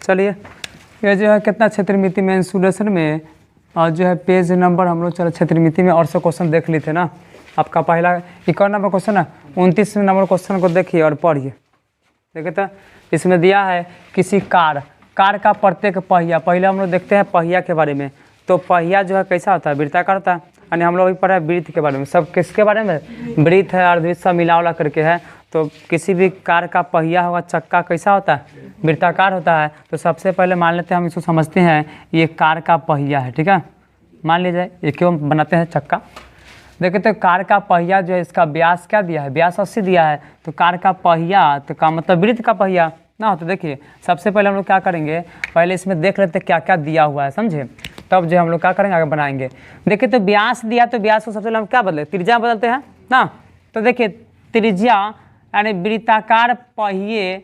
चलिए ये जो है कितना क्षेत्रमिति में इंसुलेशन में और जो है पेज नंबर हम लोग चलो क्षेत्रमिति में और सब क्वेश्चन देख लिए थे ना। आपका पहला इक्यावन नंबर क्वेश्चन है, 29 नंबर क्वेश्चन को देखिए और पढ़िए। देखिए तो इसमें दिया है किसी कार का प्रत्येक पहिया, पहले हम लोग देखते हैं पहिया के बारे में। तो पहिया जो है कैसा होता है, वृत्ताकार होता है। यानी हम लोग अभी पढ़ा है वृत्त के बारे में, सब किसके बारे में, वृत्त है अर्धवृत्त सब मिला करके है। तो किसी भी कार का पहिया होगा, चक्का कैसा होता है, वृत्ताकार होता है। तो सबसे पहले मान लेते हैं, हम इसको समझते हैं ये कार का पहिया है, ठीक है। मान लीजिए ये क्यों बनाते हैं चक्का। देखिए तो कार का पहिया जो है इसका व्यास क्या दिया है, व्यास 80 दिया है। तो कार का पहिया तो का मतलब वृत्त का पहिया ना हो। तो देखिए सबसे पहले हम लोग क्या करेंगे, पहले इसमें देख लेते हैं क्या क्या दिया हुआ है, समझे। तब जो हम लोग क्या करेंगे आगे बनाएंगे। देखिए तो व्यास दिया, तो व्यास को सबसे पहले हम क्या बदले, त्रिज्या बदलते हैं ना। तो देखिए त्रिज्या यानी वृत्ताकार पहिए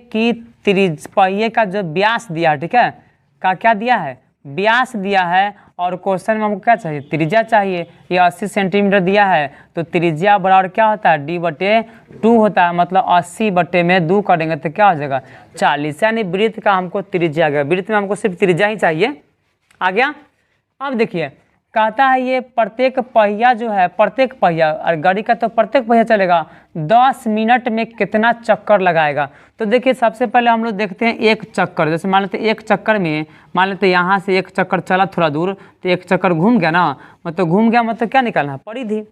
की पहिए का जो व्यास दिया, ठीक है, का क्या दिया है, व्यास दिया है। और क्वेश्चन में हमको क्या चाहिए, त्रिज्या चाहिए। ये 80 सेंटीमीटर दिया है। तो त्रिज्या बराबर क्या होता है, d/2 होता है। मतलब 80/2 करेंगे तो क्या हो जाएगा 40। यानी वृत्त का हमको त्रिज्या आ गया। वृत्त में हमको सिर्फ त्रिज्या ही चाहिए, आ गया। अब देखिए कहता है ये प्रत्येक पहिया जो है, प्रत्येक पहिया और गाड़ी का तो प्रत्येक पहिया चलेगा 10 मिनट में कितना चक्कर लगाएगा। तो देखिए सबसे पहले हम लोग देखते हैं एक चक्कर। जैसे मान लेते एक चक्कर में, मान लेते यहाँ से एक चक्कर चला थोड़ा दूर, तो एक चक्कर घूम गया ना, मतलब घूम गया मतलब क्या निकालना, परिधि।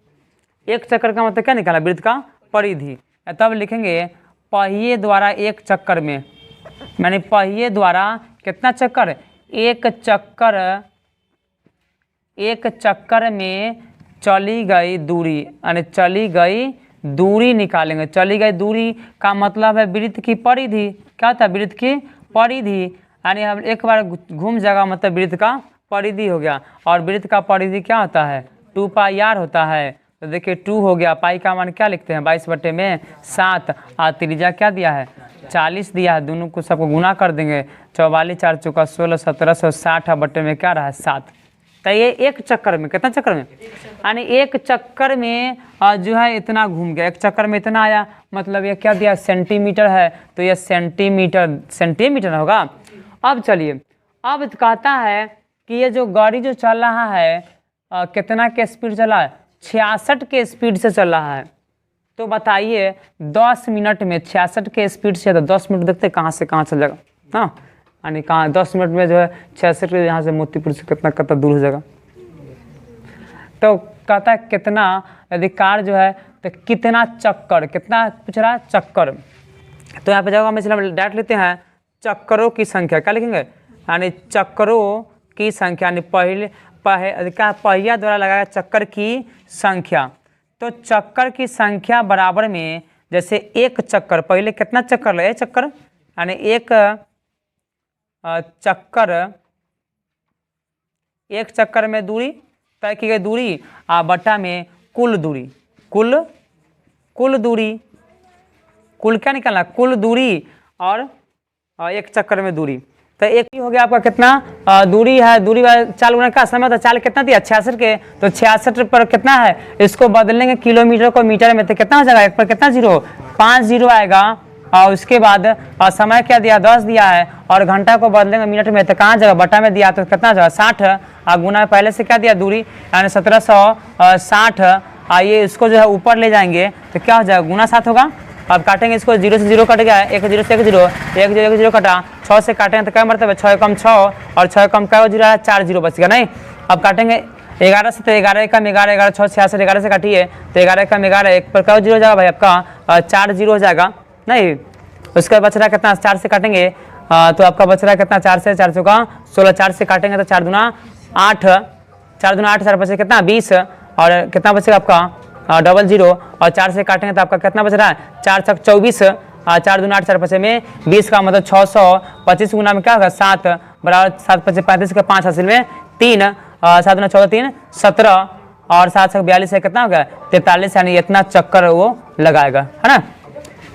एक चक्कर का मतलब क्या निकालना, वृत्त का परिधि। तब लिखेंगे पहिए द्वारा एक चक्कर में, यानी पहिए द्वारा कितना चक्कर, एक चक्कर में चली गई दूरी, यानी चली गई दूरी निकालेंगे। चली गई दूरी का मतलब है वृत्त की परिधि। क्या होता है, वृत्त की परिधि। यानी हम एक बार घूम जाएगा मतलब वृत्त का परिधि हो गया। और वृत्त का परिधि क्या होता है, 2πr होता है। तो देखिए 2 हो गया, पाई का मान क्या लिखते हैं 22/7। और त्रिज्या क्या दिया है 40 दिया है। दोनों को सबको गुना कर देंगे, 44 4 चौका 16 1760 बटे में क्या रहा है 7। तो ये एक चक्कर में, कितना चक्कर में, यानी एक चक्कर में जो है इतना घूम गया। एक चक्कर में इतना आया, मतलब ये क्या दिया सेंटीमीटर है। तो ये सेंटीमीटर होगा। अब चलिए, अब कहता है कि ये जो गाड़ी जो चल रहा है कितना के स्पीड चला है, 66 के स्पीड से चल रहा है। तो बताइए 10 मिनट में 66 के स्पीड से, तो 10 मिनट देखते कहाँ से कहाँ चल जाएगा, हाँ। यानी कहाँ 10 मिनट में जो है 66 यहाँ से मोतीपुर से कितना दूर हो जाएगा। तो कहता है कितना, यदि कार जो है तो कितना चक्कर, कितना पूछ रहा है चक्कर। तो यहाँ पे जगह में चलिए डायरेक्ट लेते हैं चक्करों की संख्या। क्या लिखेंगे, यानी चक्करों की संख्या, यानी पहिया द्वारा लगाया चक्कर की संख्या। तो चक्कर की संख्या बराबर में, जैसे एक चक्कर, पहले कितना चक्कर लगे, चक्कर यानी एक चक्कर में दूरी तय की गई दूरी बटा में कुल दूरी, कुल दूरी, कुल क्या निकालना, कुल दूरी और एक चक्कर में दूरी। तो एक ही हो गया आपका कितना दूरी है, दूरी चाल गुना का समय, तो चाल कितना दिया 66 के। तो 66 पर कितना है, इसको बदलेंगे किलोमीटर को मीटर में, तो कितना हो जाएगा, एक पर कितना 5 जीरो आएगा। और उसके बाद समय क्या दिया 10 दिया है, और घंटा को बदलेंगे मिनट में, तो कहाँ जाएगा, बटा में दिया तो कितना जाएगा 60। और गुना पहले से क्या दिया दूरी, यानी 1760। ये इसको जो है ऊपर ले जाएंगे तो क्या हो जाएगा, गुना 7 होगा। अब काटेंगे इसको, 0 से 0 कट गया, 1 0 से 1 0, 1 0 1 0 कटा, 6 से काटेंगे तो क्या मतलब है 6 कम 6, और 6 कम क्या 0 है 4 0 बच गया नहीं। अब काटेंगे 11 से, तो 11 कम 11, 11 6 66, 11 से काटिए तो 11 कम 11, एक पर क्या 0 हो जाएगा भाई आपका 4 0 हो जाएगा नहीं। उसका बच रहा कितना, 4 से काटेंगे तो आपका बच रहा कितना, 4 से 4 चौका 16, 4 से काटेंगे तो 4 दूना 8, 4 दूना 8, 4 बचे कितना 20, और कितना बचेगा आपका 00, और 4 से काटेंगे तो आपका कितना बच रहा है 4 छक 24, 4 दूना 8, 4 बचे में 20 का मतलब 625 गुना में क्या होगा 7 बराबर 7 पचे 35 का 5 हासिल में 3, 7 दूना 14 3 17, और 7 छक 42 है कितना होगा 43। यानी इतना चक्कर वो लगाएगा, है ना।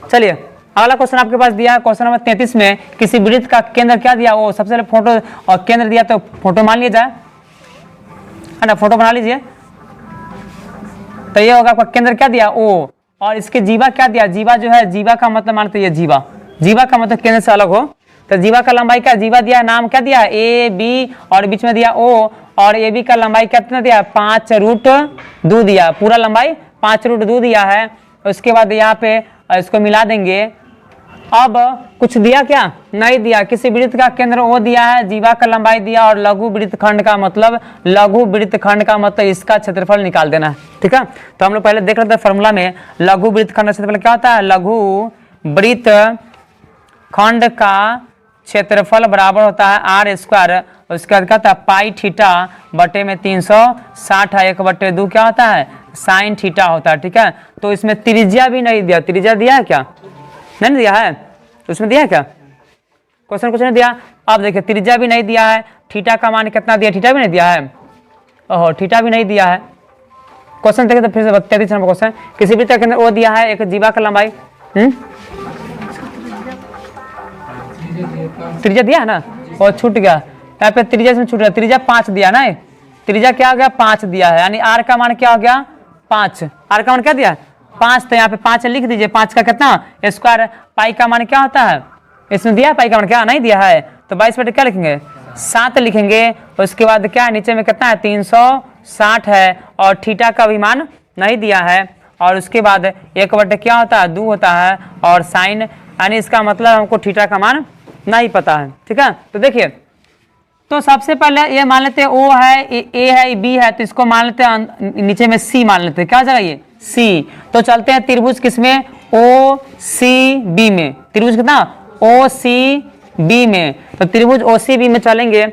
चलिए अगला क्वेश्चन आपके पास दिया है, क्वेश्चन नंबर 33 में किसी वृत्त का केंद्र क्या दिया, वो सबसे पहले फोटो और केंद्र दिया, तो फोटो मान लिया जाए, है ना, फोटो बना लीजिए। तो ये होगा आपका केंद्र क्या दिया, ओ, और इसके जीवा क्या दिया, जीवा जो है, जीवा का मतलब मानते ये जीवा, जीवा का मतलब केंद्र से अलग हो, तो जीवा का लंबाई क्या, जीवा दिया नाम क्या दिया ए बी और बीच में दिया ओ, और ए बी का लंबाई कितना दिया 5√2 दिया, पूरा लंबाई 5√2 दिया है। उसके बाद यहाँ पे इसको मिला देंगे। अब कुछ दिया क्या, नहीं दिया। किसी वृत्त का केंद्र ओ दिया है, जीवा का लंबाई दिया, और लघु वृत्तखंड का मतलब, लघु वृत्तखंड का मतलब इसका क्षेत्रफल निकाल देना है। ठीक है, तो हम लोग पहले देख रहे थे फॉर्मूला में लघु वृत्तखंड का क्षेत्रफल क्या होता है, लघु वृत्तखंड का क्षेत्रफल बराबर होता है r², उसके बाद क्या होता है पाई थीटा बटे में 360 है, 1/2 क्या होता है साइन थीटा होता है। ठीक है, तो इसमें त्रिज्या भी नहीं दिया, त्रिज्या दिया है क्या, नहीं दिया है, उसमें दिया है क्या, क्वेश्चन कुछ नहीं दिया। अब देखिए त्रिज्या भी नहीं दिया है, थीटा का मान कितना दिया, थीटा भी नहीं दिया है, ओहो थीटा भी नहीं दिया है। क्वेश्चन देखे तो फिर से 33 नंबर क्वेश्चन, किसी भी तरह वो दिया है एक जीवा का लंबाई, त्रिज्या दिया है ना, और छूट गया यहाँ पे, त्रिज्या में छूट गया, त्रिज्या 5 दिया ना, त्रिज्या क्या हो गया 5 दिया है, यानी आर का मान क्या हो गया 5, आर का मान क्या दिया 5, तो यहाँ पे 5 लिख दीजिए, 5 का कितना स्क्वायर, पाई का मान क्या होता है, इसमें दिया है पाई का मान, क्या नहीं दिया है, तो 22 क्या लिखेंगे 7 लिखेंगे। उसके बाद क्या है नीचे में कितना है 360 है, और थीटा का भी मान नहीं दिया है, और उसके बाद 1/2 क्या होता है 2 होता है, और साइन, यानी इसका मतलब हमको थीटा का मान नहीं पता है। ठीक है, तो देखिए, तो सबसे पहले ये मान लेते हैं ओ है, ए है, बी है, तो इसको मान लेते हैं नीचे में सी मान लेते हैं, क्या जगह ये सी। तो चलते हैं त्रिभुज किसमें, ओ सी बी में, त्रिभुज कितना ओ सी बी में, तो त्रिभुज ओ सी बी में चलेंगे।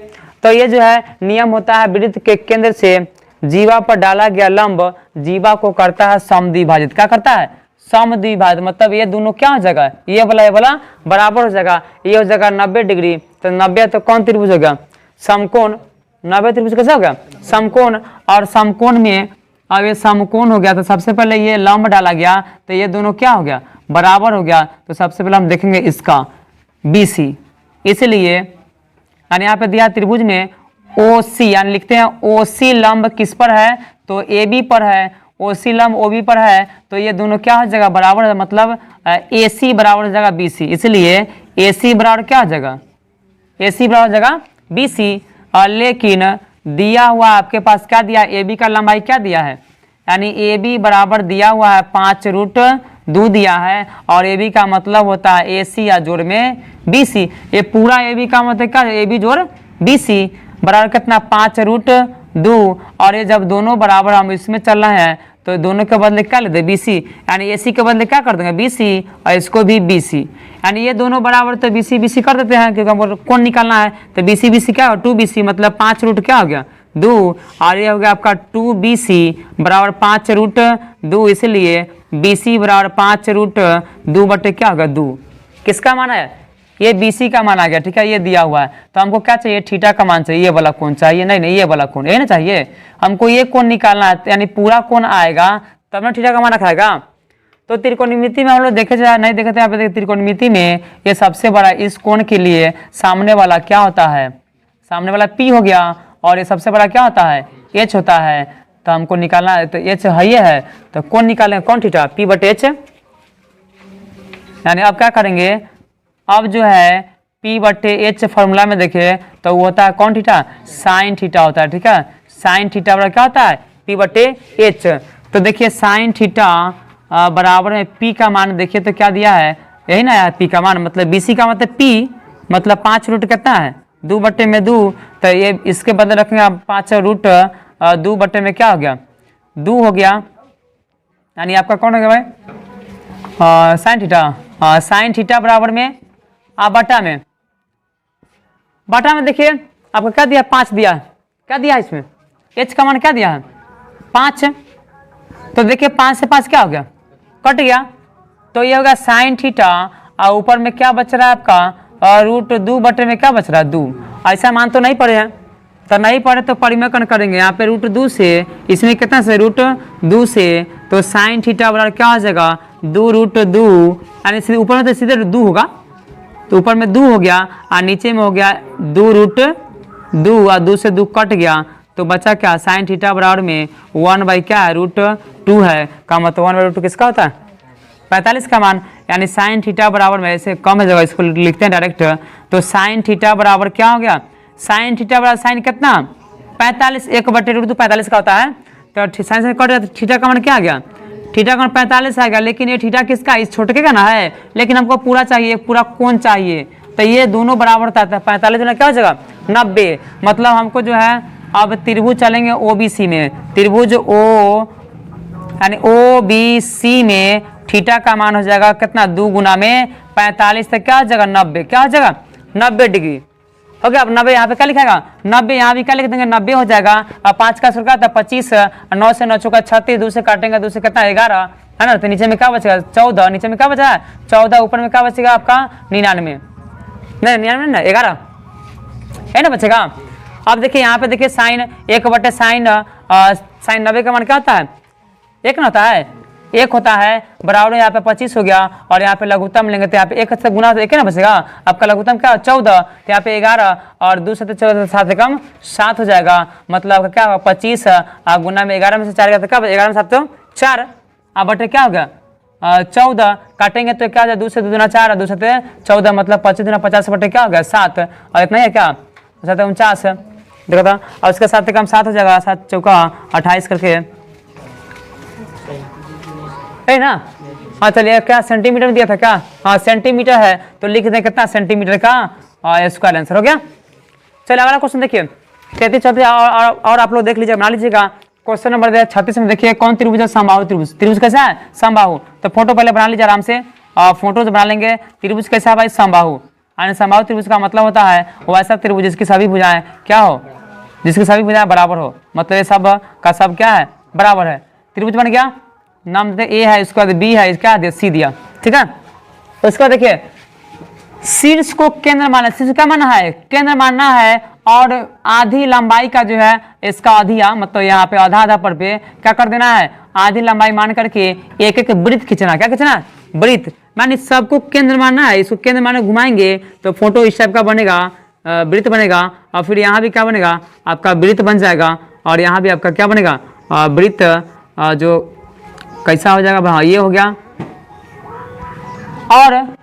तो ये जो है नियम होता है, वृत्त के केंद्र से जीवा पर डाला गया लंब जीवा को करता है समद्विभाजित, क्या करता है समद्विभाजित, मतलब ये दोनों क्या हो जाएगा, ये वाला बराबर हो जाएगा, ये हो जाएगा 90 डिग्री, तो 90 तो कौन त्रिभुज हो गया समकोण, 90 त्रिभुज कैसे हो गया समकोण, और समकोण में अब ये समकोण हो गया, तो सबसे पहले ये लंब डाला गया, तो ये दोनों क्या हो गया बराबर हो गया। तो सबसे पहले हम देखेंगे इसका BC, इसलिए यानी यहाँ पे दिया त्रिभुज में OC, यानी लिखते हैं OC लंब किस पर है, तो AB पर है, OC लंब OB पर है, तो ये दोनों क्या हो जाएगा बराबर है, मतलब AC बराबर हो जाएगा BC, इसलिए AC बराबर क्या हो जाएगा AC बराबर हो जाएगा BC। और लेकिन दिया हुआ आपके पास क्या दिया, AB का लंबाई क्या दिया है, यानी AB बराबर दिया हुआ है 5√2 दिया है, और AB का मतलब होता है AC या जोड़ में BC, ये पूरा AB का मतलब क्या है AB जोड़ BC बराबर कितना 5√2, और ये जब दोनों बराबर हम इसमें चल रहे हैं, तो दोनों के बदले क्या लेते BC, यानी AC के बदले क्या कर देंगे BC, और इसको भी BC, यानी ये दोनों बराबर तो BC कर देते हैं, क्योंकि हमको कौन निकालना है, तो BC क्या हो 2BC, मतलब 5 क्या हो गया 2, और ये हो गया आपका 2BC बराबर 5√2, इसलिए BC बराबर 5√2 बटे क्या होगा 2, किसका मान है ये BC का मान आ गया। ठीक है, ये दिया हुआ है, तो हमको क्या चाहिए थीटा का मान चाहिए, ये वाला कोण चाहिए, नहीं ये वाला कोण, ये ना चाहिए हमको, ये कोण निकालना है, यानी पूरा कोण आएगा तब ना थीटा का मान रखाएगा। तो त्रिकोणमिति में हम लोग देखे जाए नहीं देखे थे, यहाँ पे त्रिकोणमिति में ये सबसे बड़ा इस कोण के लिए सामने वाला क्या होता है, सामने वाला P हो गया, और ये सबसे बड़ा क्या होता है H होता है, तो हमको निकालना है, तो H है, तो कौन निकालेंगे कौन थीटा P/H, यानी अब क्या करेंगे, अब जो है P/H फॉर्मूला में देखे तो वो होता है कौन थीटा साइन थीटा होता है। ठीक है, साइन थीटा बराबर क्या होता है P/H, तो देखिए साइन थीटा बराबर में P का मान देखिए तो क्या दिया है, यही ना है P का मान, मतलब BC का मतलब P मतलब 5 कितना है 2/2, तो ये इसके बदले रखेंगे आप 5√2 बटे में क्या हो गया 2 हो गया, यानी आपका कौन हो गया भाई साइन थीटा, साइन थीटा बराबर में आप बटा में देखिए आपको क्या दिया 5 दिया, क्या दिया है इसमें H का मान क्या दिया है 5, तो देखिए 5 से 5 क्या हो गया कट गया, तो ये होगा साइन थीटा, और ऊपर में क्या बच रहा है आपका √2 बटे में क्या बच रहा है 2, ऐसा मान तो नहीं पड़े हैं, तो नहीं पड़े तो परिमेकन करेंगे यहाँ पे √2 से, इसमें कितना से √2 से, तो साइन थीटा बराबर क्या हो जाएगा 2√2, यानी ऊपर में तो सीधे 2 होगा, तो ऊपर में 2 हो गया और नीचे में हो गया 2√2, और 2 से 2 कट गया, तो बचा क्या साइन थीटा बराबर में 1 बाई क्या है √2 है, का मतलब 1/√2 किसका होता है 45 का मान यानी साइन थीटा बराबर में ऐसे कम है जगह, इसको लिखते हैं डायरेक्ट। तो साइन थीटा बराबर क्या हो गया, साइन थीटा बराबर साइन कितना 45, 1/√45 का होता है। तो साइन से कट गया तो थीटा का मान क्या आ गया, थीटा का मान 45 आ गया। लेकिन ये थीटा किसका, इस छोटे का ना है, लेकिन हमको पूरा चाहिए, पूरा कोण चाहिए। तो ये दोनों बराबर होता है 45 में क्या हो जाएगा 90। मतलब हमको जो है अब त्रिभुज चलेंगे ओबीसी में, त्रिभुज ओ यानी ओबीसी में थीटा का मान हो जाएगा कितना 2 गुना में 45 तक क्या हो जाएगा 90, क्या हो जाएगा 90 डिग्री हो गया। अब 90 यहाँ पे क्या लिखेगा 90, यहाँ भी क्या लिख देंगे 90 हो जाएगा। अब 5 का सुरखा था 25, 9 से 9 चौका 36, 2 से काटेंगे 2 से कितना 11 है ना। तो नीचे में क्या बचेगा 14, नीचे में क्या बचा है 14, ऊपर में क्या बचेगा आपका 99, नहीं 99 ना 11 है ना बचेगा। अब देखिए यहाँ पे देखिए साइन 1/साइन 90 का मान क्या होता है 1 ना होता है, 1 होता है बराबर यहाँ पे 25 हो गया। और यहाँ पे लघुत्तम लेंगे तो यहाँ पे 1 से गुना तो 1 ना बचेगा। आपका लघुत्तम क्या 14, तो यहाँ पे 11 और 2 से 14 7 से कम 7 हो जाएगा। मतलब आपका क्या होगा 25 गुना में 11 में से 4 गया तो क्या 11 में 7 तो 4, अब बटे क्या हो गया 14, काटेंगे तो क्या हो जाए 2 से 2 दूना 4, 2 से 14, मतलब 25 दूना 50 बटे क्या हो गया 7, और इतना ही है क्या 7 49 देखा था। और उसके साथ कम 7 हो जाएगा, 7 चौका 28 करके है ना। हाँ चलिए क्या सेंटीमीटर में दिया था क्या, हाँ सेंटीमीटर है तो लिख दें कितना सेंटीमीटर का स्क्वायर आंसर हो गया। चलिए अगला क्वेश्चन देखिए 33 34 और आप लोग देख लीजिए बना लीजिएगा। क्वेश्चन नंबर 36 में देखिए कौन त्रिभुज है समबाहु त्रिभुज। त्रिभुज कैसा है समबाहु, तो फोटो पहले बना लीजिए आराम से, फोटो से बना लेंगे। त्रिभुज कैसा है भाई समबाहु, यानी समबाहु त्रिभुज का मतलब होता है वो ऐसा त्रिभुज जिसकी सभी भुजाएं क्या हो, जिसकी सभी भुजाएं बराबर हो, मतलब ये सब का सब क्या है बराबर है। त्रिभुज बन गया, नाम देते ए है, उसके बाद बी है, क्या दिया सी दिया, ठीक है। उसके बाद देखिए शीर्ष को केंद्र माना, शीर्ष क्या माना है केंद्र मानना है, और आधी लंबाई का जो है इसका आधिया मतलब यहाँ पे आधा आधा पर पे क्या कर देना है आधी लंबाई मान करके एक एक वृत्त खींचना, क्या खींचना वृत्त, मानी सबको केंद्र मानना है। इसको केंद्र माने घुमाएंगे तो फोटो इस टाइप का बनेगा, वृत्त बनेगा। और फिर यहाँ भी क्या बनेगा आपका वृत्त बन जाएगा, और यहाँ भी आपका क्या बनेगा वृत्त, जो कैसा हो जाएगा हाँ ये हो गया। और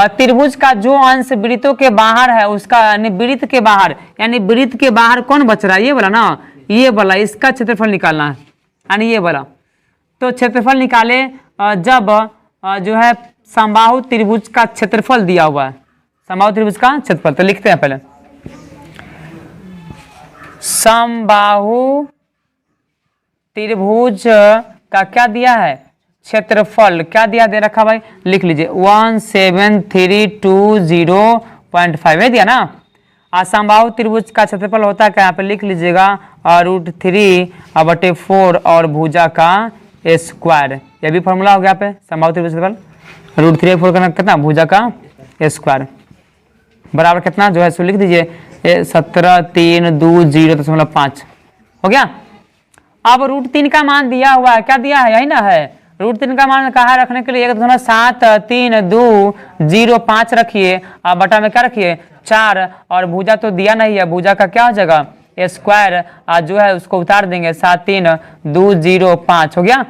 त्रिभुज का जो अंश वृत्तों के बाहर है उसका यानी वृत्त के बाहर, यानी वृत्त के बाहर कौन बच रहा है ये वाला ना, ये वाला, इसका क्षेत्रफल निकालना है, यानी ये वाला। तो क्षेत्रफल निकाले जब जो है समबाहु त्रिभुज का क्षेत्रफल दिया हुआ है, समबाहु त्रिभुज का क्षेत्रफल। तो लिखते हैं पहले समबाहु त्रिभुज का क्या दिया है क्षेत्रफल, क्या दिया दे रखा भाई लिख लीजिए 17320.5 है दिया ना। समबाहु त्रिभुज का क्षेत्रफल होता है क्या यहाँ पे लिख लीजिएगा √3/4 और भुजा का स्क्वायर, ये भी फॉर्मूला हो गया पे समबाहु त्रिभुज क्षेत्रफल √3/4 का कितना भुजा का स्क्वायर बराबर कितना जो है सो लिख दीजिए 17,320.5 हो गया। अब √3 का मान दिया हुआ है, क्या दिया है यही ना है, √3 का मान कहा रखने के लिए 1.7320.5 रखिए, अब बटा में क्या रखिए 4, और भुजा तो दिया नहीं है, भुजा का क्या हो जाएगा स्क्वायर जो है उसको उतार देंगे 7,320.5 हो गया।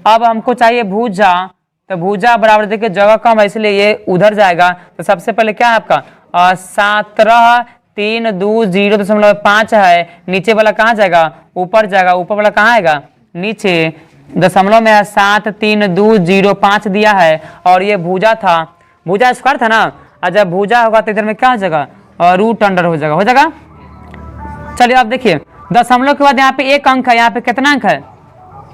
अब हमको चाहिए भुजा, तो भुजा बराबर देखिए जगह कम है इसलिए ये उधर जाएगा। तो सबसे पहले क्या है आपका 17,320.5 है, नीचे वाला कहाँ जाएगा ऊपर जाएगा, ऊपर वाला कहाँ आएगा नीचे, दशमलव में 7,320.5 दिया है। और ये भुजा था, भुजा स्क्वायर था ना, और जब भुजा होगा तो इधर में क्या हो जाएगा रूट अंडर हो जाएगा, हो जाएगा। चलिए अब देखिए दशमलव के बाद यहाँ पे एक अंक है, यहाँ पे कितना अंक है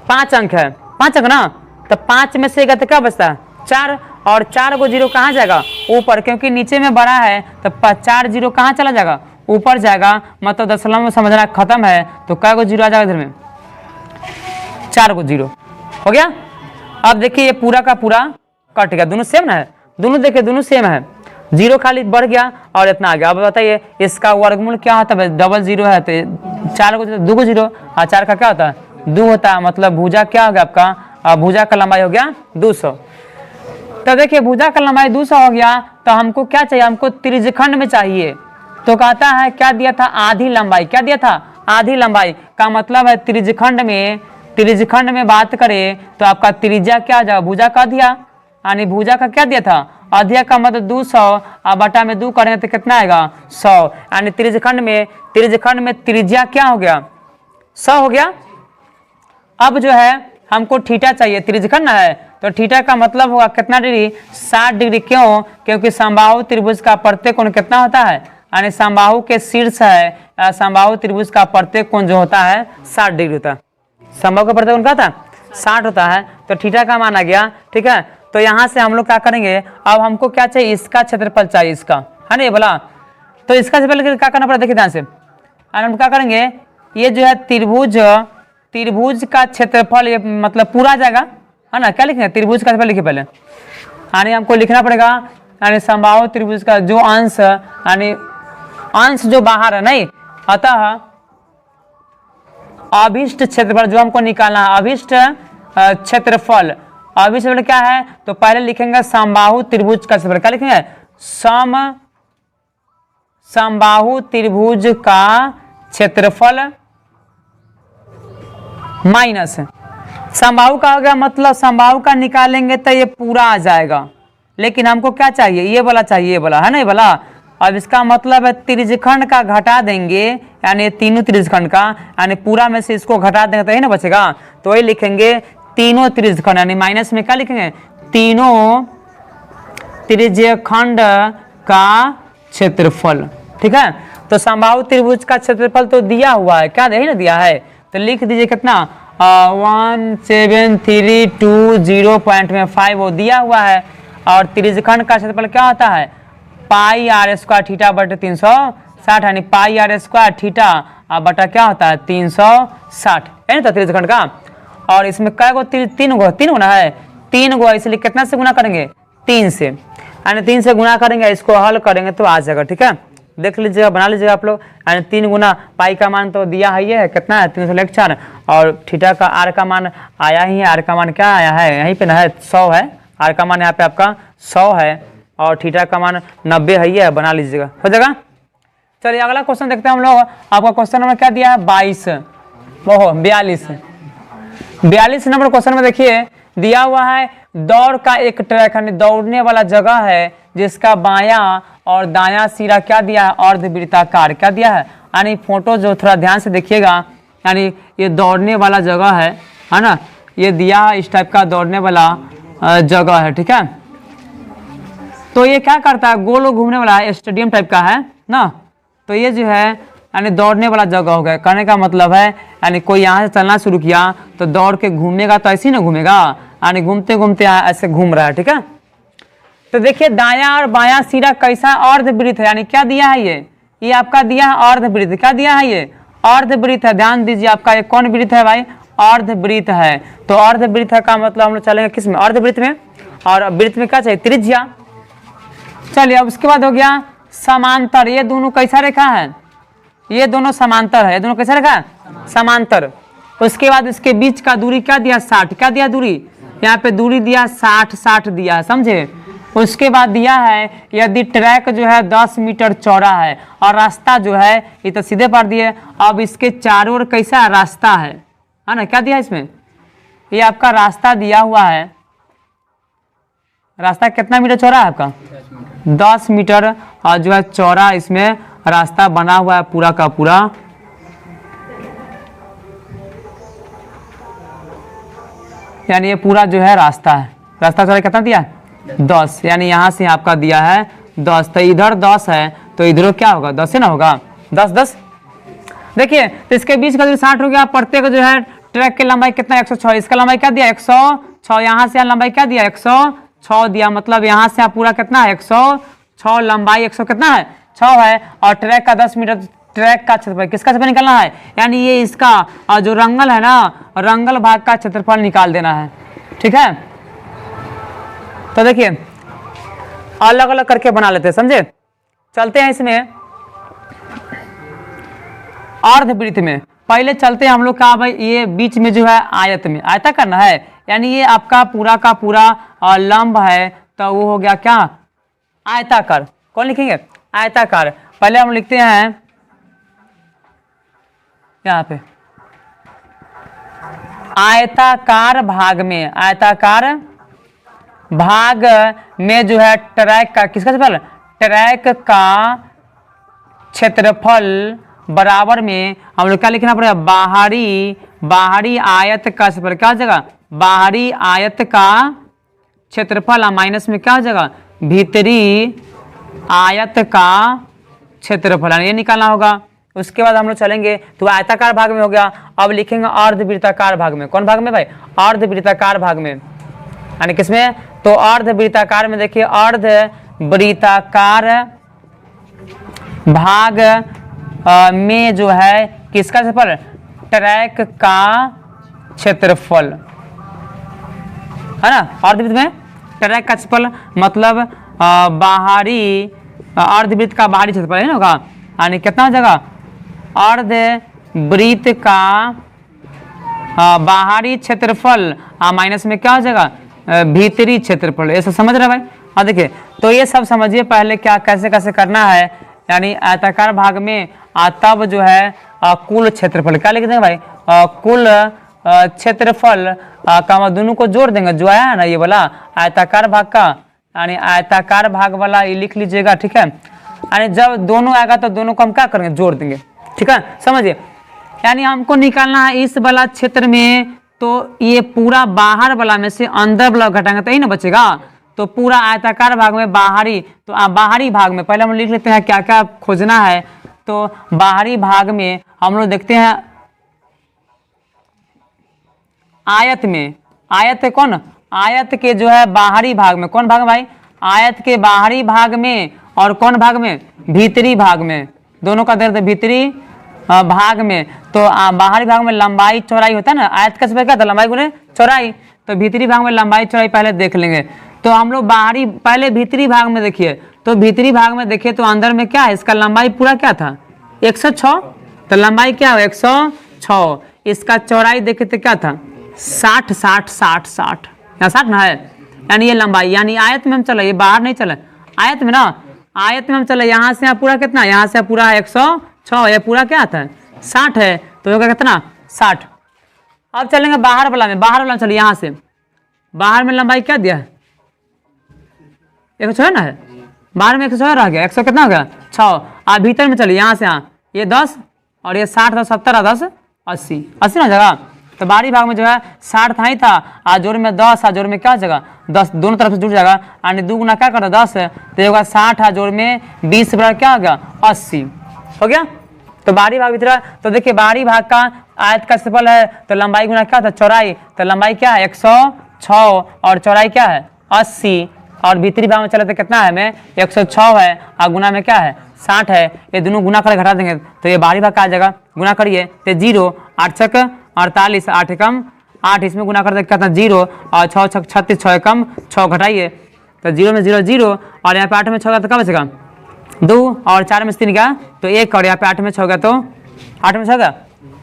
5 अंक है, 5 अंक ना, तो 5 में से तो क्या बचता है 4, और 4 को जीरो कहाँ जाएगा ऊपर, क्योंकि नीचे में बड़ा है तो 4 जीरो कहाँ चला जाएगा ऊपर जाएगा, मतलब दशमलव में समझना खत्म है। तो क्या को जीरो आ जाएगा इधर में 4 को जीरो हो गया। अब देखिए ये पूरा का पूरा कट गया, दोनों सेम ना है, दोनों देखिए दोनों सेम है, जीरो खाली बढ़ गया और इतना आ गया। अब बताइए इसका वर्गमूल क्या होता है, डबल जीरो है तो 4 को 2 को जीरो, और 4 का क्या होता है 2 होता है, मतलब भुजा क्या हो गया आपका भुजा का लंबाई हो गया 200। तो देखिए भुजा का लंबाई 200 हो गया, तो हमको क्या चाहिए, हमको त्रिज्यखंड में चाहिए। तो कहता है क्या दिया था आधी लंबाई, क्या दिया था आधी लंबाई का मतलब है त्रिज्यखंड में बात करें तो आपका त्रिज्या क्या जाएगा भुजा का आधिया, यानी भुजा का क्या दिया था, अध्यय का मतलब 200 और बटा में 2 करेंगे तो कितना आएगा 100। यानी त्रिज्यखंड में त्रिज्या क्या हो गया 100 हो गया। अब जो है हमको थीटा चाहिए, त्रिज्यखंड है तो थीटा का मतलब होगा कितना डिग्री 60 डिग्री। क्यों, क्योंकि समबाहु त्रिभुज का प्रत्येक कोण कितना होता है, यानी समबाहु के शीर्ष है समबाहु त्रिभुज का प्रत्येक कोण जो होता है 60 डिग्री होता है। समबाहु का प्रत्येक कोण क्या था 60 होता है, तो थीटा का मान आ गया। ठीक है, तो यहाँ से हम लोग क्या करेंगे, अब हमको क्या चाहिए, इसका क्षेत्रफल चाहिए, इसका है ना बोला। तो इसका क्षेत्रफल क्या करना पड़ा, देखिए ध्यान से। हम क्या करेंगे, ये जो है त्रिभुज का क्षेत्रफल, ये मतलब पूरा जाएगा है ना। क्या लिखेंगे, त्रिभुज का क्षेत्रफल लिखिए पहले, यानी हमको लिखना पड़ेगा यानी समबाहु त्रिभुज का जो अंश, यानी अंश जो बाहर है नहीं, अतः अभिष्ट क्षेत्रफल जो हमको निकालना है, अभिष्ट क्षेत्रफल। अभिष्ट क्षेत्रफल क्या है, तो पहले लिखेंगे समबाहु त्रिभुज का क्षेत्रफल। क्या लिखेंगे, समबाहु त्रिभुज का क्षेत्रफल माइनस समबाहु का हो गया, मतलब समबाहु का निकालेंगे तो ये पूरा आ जाएगा, लेकिन हमको क्या चाहिए, ये वाला चाहिए, ये वाला है ना, ये वाला। अब इसका मतलब है त्रिज्यखंड का घटा देंगे, यानी तीनों त्रिज्यखंड का, यानी पूरा में से इसको घटा देंगे तो यही ना बचेगा, तो वही लिखेंगे तीनों त्रिज्यखंड, यानी माइनस में क्या लिखेंगे, तीनों त्रिज्यखंड का क्षेत्रफल। ठीक है, तो समबाहु त्रिभुज का क्षेत्रफल तो दिया हुआ है, क्या यही ना दिया है, तो लिख दीजिए कितना 1732.05 वो दिया हुआ है। और त्रिज्यखंड का क्षेत्रफल क्या होता है, पाई आर स्क्वायर थीटा बटे 360, यानी पाई आर स्क्वायर थीटा बटा क्या होता है 360 है ना त्रिज्यखंड का। और इसमें कै गो तीन गुना है, 3 गो, इसलिए कितना से गुना करेंगे 3 से, यानी 3 से गुना करेंगे, इसको हल करेंगे तो आ जाएगा। ठीक है, देख लीजिएगा, बना लीजिएगा आप लोग, यानी 3 गुना पाई का मान तो दिया है, ये है कितना है 304, और थीटा का आर का मान आया ही है, आर का मान क्या आया है यहीं पे ना है 100 है, आर का मान यहाँ पे आपका 100 है, और थीटा का मान 90 है, ये बना लीजिएगा, हो जाएगा। चलिए अगला क्वेश्चन देखते हैं हम लोग। आपका क्वेश्चन नंबर क्या दिया है 42 नंबर क्वेश्चन में देखिए दिया हुआ है, दौड़ का एक ट्रैक, यानी दौड़ने वाला जगह है जिसका बायां और दायां सिरा क्या दिया है, अर्धवृत्ताकार क्या दिया है, यानी फोटो जो थोड़ा ध्यान से देखिएगा, यानी ये दौड़ने वाला जगह है ना, ये दिया है इस टाइप का दौड़ने वाला जगह है। ठीक है, तो ये क्या करता है, गोल घूमने वाला है, स्टेडियम टाइप का है ना, तो ये जो है यानी दौड़ने वाला जगह हो गया। कहने का मतलब है यानी कोई यहाँ से चलना शुरू किया तो दौड़ के घूमेगा तो ऐसे ही ना घूमेगा, यानी घूमते घूमते ऐसे घूम रहा है। ठीक है, तो देखिए दायां और बायां सिरा कैसा अर्धवृत्त है, यानी क्या दिया है, ये आपका दिया है अर्धवृत्त, क्या दिया है, ये अर्धवृत्त है। ध्यान दीजिए, आपका ये कौन वृत्त है भाई, अर्धवृत्त है। तो अर्धवृत्त है का मतलब हम लोग चलेंगे किस में, अर्धवृत्त में, और वृत्त में क्या चाहिए त्रिज्या। चलिए अब उसके बाद हो गया समांतर, ये दोनों कैसा रेखा है, ये दोनों समांतर है, ये दोनों कैसा रेखा है समांतर। उसके बाद इसके बीच का दूरी क्या दिया 60, क्या दिया दूरी, यहाँ पे दूरी दिया 60 दिया है, समझे। उसके बाद दिया है यदि ट्रैक जो है 10 मीटर चौड़ा है और रास्ता जो है ये तो सीधे पढ़ दिए, अब इसके चारों ओर कैसा रास्ता है ना, क्या दिया है इसमें, ये आपका रास्ता दिया हुआ है, रास्ता कितना मीटर चौड़ा है आपका 10 मीटर, और जो है चौड़ा इसमें रास्ता बना हुआ है पूरा का पूरा। यानी ये पूरा जो है रास्ता है, रास्ता चौड़ा कितना दिया 10, यानी यहाँ से आपका दिया है 10, तो इधर 10 है तो इधर क्या होगा 10 से ना होगा 10। देखिए तो इसके बीच का जो 60 हो गया, प्रत्येक जो है ट्रैक की लंबाई कितना 106, इसका लंबाई क्या दिया 106, यहाँ से लंबाई क्या दिया 106 दिया, मतलब यहाँ से पूरा कितना है 106, लंबाई 100 कितना है 6 है, और ट्रैक का 10 मीटर, ट्रैक का क्षेत्रफल किसका क्षेत्रफल निकालना है, यानी ये इसका और जो रंगल है ना, रंगल भाग का क्षेत्रफल निकाल देना है। ठीक है, तो देखिए अलग अलग करके बना लेते हैं, समझे। चलते हैं इसमें अर्धवृत्त में, पहले चलते हैं हम लोग का भाई, ये बीच में जो है आयत में आयता करना है, यानी ये आपका पूरा का पूरा लंब है, तो वो हो गया क्या आयताकार। कौन लिखेंगे आयताकार, पहले हम लिखते हैं यहाँ पे आयताकार भाग में, आयताकार भाग में जो है ट्रैक का किसका क्षेत्रफल, ट्रैक का क्षेत्रफल बराबर में हम लोग क्या लिखना पड़ेगा, बाहरी आयत का क्षेत्रफल, क्या हो जाएगा, बाहरी आयत का क्षेत्रफल माइनस में क्या हो जाएगा, भीतरी आयत का क्षेत्रफल, ये निकालना होगा। उसके बाद हम लोग चलेंगे तो आयताकार भाग में हो गया। अब लिखेंगे अर्धवृत्ताकार भाग में। कौन भाग में भाई, अर्धवृत्ताकार भाग में, यानी किसमें, तो अर्धवृत्ताकार में देखिए, अर्धवृत्ताकार भाग में जो है किसका क्षेत्रफल, ट्रैक का क्षेत्रफल, है ना। अर्धवृत्त में ट्रैक का क्षेत्रफल मतलब बाहरी अर्धवृत्त का बाहरी क्षेत्रफल है ना होगा, यानी कितना हो जाएगा, अर्धवृत्त का बाहरी क्षेत्रफल माइनस में क्या हो जाएगा, भीतरी क्षेत्रफल। ये सब समझ रहे भाई। हाँ देखिए, तो ये सब समझिए पहले क्या कैसे कैसे करना है, यानी आयताकार भाग में तब जो है कुल क्षेत्रफल क्या लिख देंगे भाई, कुल क्षेत्रफल का दोनों को जोड़ देंगे, जो आया है ना ये वाला आयताकार भाग का, यानी आयताकार भाग वाला ये लिख लीजिएगा, ठीक है। यानी जब दोनों आएगा तो दोनों को हम क्या करेंगे, जोड़ देंगे, ठीक है, समझिए। यानी हमको निकालना है इस वाला क्षेत्र में, तो ये पूरा बाहर वाला में से अंदर वाला घटाएंगे तो ही ना बचेगा। तो पूरा आयताकार भाग में बाहरी, तो बाहरी भाग में पहले हम लिख लेते हैं क्या क्या खोजना है। तो बाहरी भाग में हम लोग देखते हैं आयत में, आयत कौन, आयत के जो है बाहरी भाग में, कौन भाग भाई, आयत के बाहरी भाग में, और कौन भाग में, भीतरी भाग में, दोनों का दर्द भीतरी भाग में। तो बाहरी भाग में लंबाई चौड़ाई होता है ना, आयत का क्या था, लंबाई गुने चौड़ाई, तो भीतरी भाग में लंबाई चौड़ाई पहले देख लेंगे। तो हम लोग बाहरी पहले भीतरी भाग में देखिए, तो भीतरी भाग में देखिए तो अंदर में क्या है, इसका लंबाई पूरा क्या था 106, तो लंबाई क्या है 106, इसका चौड़ाई देखे तो क्या था 60 60 60 60, यहाँ 60 ना है, यानी ये लंबाई, यानी आयत में हम चले, ये बाहर नहीं चले, आयत में ना, आयत में हम चले, यहाँ से यहाँ पूरा कितना, यहाँ से पूरा 106, ये पूरा क्या आता है 60 है, तो होगा कितना 60। अब चलेंगे बाहर वाला में, बाहर वाला में चलिए, यहाँ से बाहर में लंबाई क्या दिया है 106 ना है, बाहर में 106 रह गया, 100 कितना हो गया 6। आप भीतर में चलिए, यहाँ से यहाँ ये 10 और ये 60 10 70 10 80 80 ना जगह, तो बाहरी भाग में जो है 60 था ही था, जोड़ में 10 जोड़ में क्या जगह 10, दोनों तरफ से जुड़ जाएगा, यानी 2 गुना क्या करता 10 है, तो ये होगा 60 जोड़ में 20 बराबर क्या हो गया 80, हो गया। तो बाहरी भाग भीतर, तो देखिए बाहरी भाग का आयत का क्षेत्रफल है, तो लंबाई गुना क्या था चौड़ाई, तो लंबाई क्या है 106 और चौड़ाई क्या है 80, और भीतरी भाग में चले तो कितना है हमें 106 है, और गुना में क्या है 60 है, ये दोनों गुना कर घटा देंगे तो ये बाहरी भाग का आ जाएगा, गुना करिए तो 0 8 छक 48 8 एकम 8, इसमें गुना कर देंगे कितना 0 और 6 छक 36 6 एकम 6 घटाइए तो 0 में 0 0, और यहाँ पे 8 में 6 तो कब बचेगा 2, और 4 में 3 गया तो 1, और यहाँ पे 8 में 6 गया तो 8 में 6 गया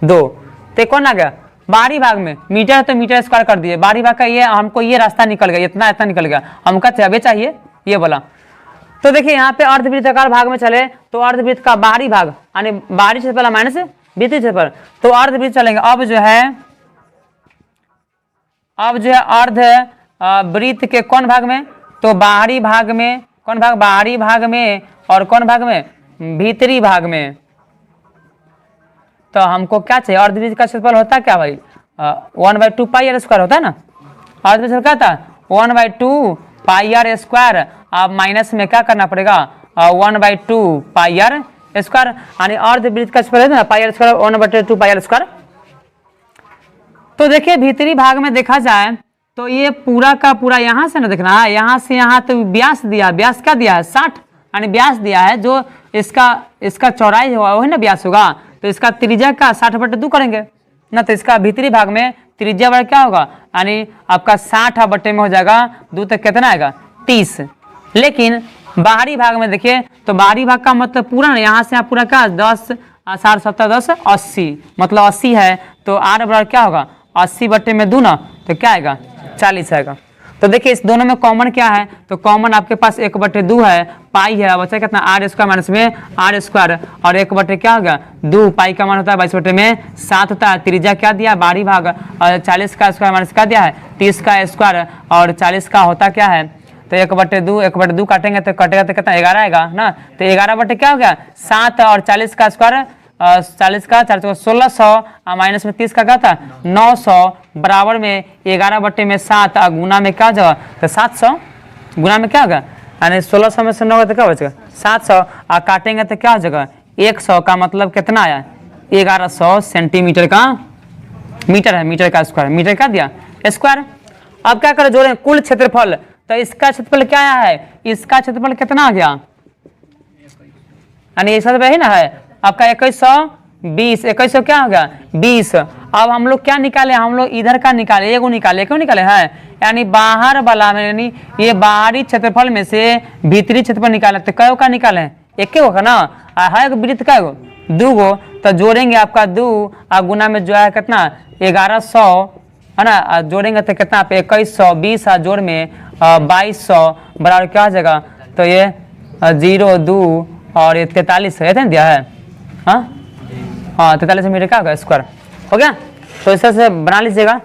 2, तो कौन आ गया बाहरी भाग में, मीटर तो मीटर स्क्वायर कर दिए, बाहरी भाग का ये हमको ये रास्ता निकल गया, इतना इतना निकल गया, हमका चाहिए ये बोला। तो देखिए यहाँ पे अर्धवृत्ताकार भाग में चले तो अर्धवृत्त का बाहरी भाग यानी बाहरी क्षेत्रफल माइनस भीतरी क्षेत्रफल, तो अर्धवृत्त चलेंगे। अब जो है अर्धवृत्त के कौन भाग में, तो बाहरी भाग में, कौन भाग बाहरी भाग में, और कौन भाग में भीतरी भाग में। तो हमको क्या चाहिए, अर्धवृत्त का क्षेत्रफल होता है क्या भाई 1/2 पाई आर स्क्वायर होता है ना, अर्धवृत्त क्या था 1/2 पाई आर स्क्वायर, अब माइनस में क्या करना पड़ेगा 1/2 पाई आर स्क्वायर, यानी अर्धवृत्त का क्षेत्रफल है ना pi R square 1/2 pi R square. तो देखिए भीतरी भाग में देखा जाए तो ये पूरा का पूरा यहाँ से ना देखना है, यहाँ से यहाँ तो व्यास दिया, व्यास क्या दिया है 60, यानी व्यास दिया है, जो इसका चौड़ाई होगा वही ना व्यास होगा, तो इसका त्रिज्या का 60/2 करेंगे ना, तो इसका भीतरी भाग में त्रिज्या बड़ा क्या होगा, यानी आपका 60 बटे में हो जाएगा 2 तक कितना आएगा 30। लेकिन बाहरी भाग में देखिए तो बाहरी भाग का मतलब पूरा ना यहाँ से यहाँ पूरा क्या 10 7 7 10 80, मतलब 80 है, तो आर बराबर क्या होगा 80 बटे में 2 ना, तो क्या आएगा 40 आएगा। तो देखिए इस दोनों में कॉमन क्या है, तो कॉमन आपके पास 1/2 है, पाई है, बचा कितना आर स्क्वायर माइनस में आर स्क्वायर, और 1/, क्या होगा 2, पाई का मान होता है 22/7 होता है, त्रिज्या क्या दिया 12 भाग, और 40 का स्क्वायर माइनस क्या दिया है 30 का स्क्वायर, और 40 का होता क्या है, तो 1/2 काटेंगे तो कटेगा तो कितना 11 आएगा ना, तो 11 क्या हो गया 7, और 40 का स्क्वायर 40 का 4 1600, और माइनस में 30 का क्या था 900, बराबर में 11/7 और गुना में क्या जगह तो 700, गुना में क्या होगा यानी 1600 में से 9 तो क्या बचेगा 700, और काटेंगे तो क्या हो जाएगा 100 का मतलब कितना आया 1100 सेंटीमीटर का, मीटर है, मीटर का स्क्वायर, मीटर का दिया स्क्वायर। अब क्या करें जोड़ें कुल क्षेत्रफल, तो इसका क्षेत्रफल क्या आया है, इसका क्षेत्रफल कितना आ गया यानी इसका तो ना है आपका 2120, 2100 क्या हो गया 20। अब हम लोग क्या निकाले, हम लोग इधर का निकाले, एगो निकाले, क्यों निकाले हैं यानी बाहर वाला में, यानी ये बाहरी क्षेत्रफल में से भीतरी क्षेत्रफल निकाले, तो कई का निकाले एक गो का ना, है वृत्त का गो 2 गो, तो जोड़ेंगे आपका 2 और गुना में जो है कितना 1100 है ना, जोड़ेंगे तो कितना पे 2120 और जोड़ में 2200 बराबर क्या हो जाएगा, तो ये 0 2 और ये 43 है ना दिया है, हाँ हाँ 43 मीटर का होगा स्क्वायर, हो गया। तो इस तरह से बना लीजिएगा।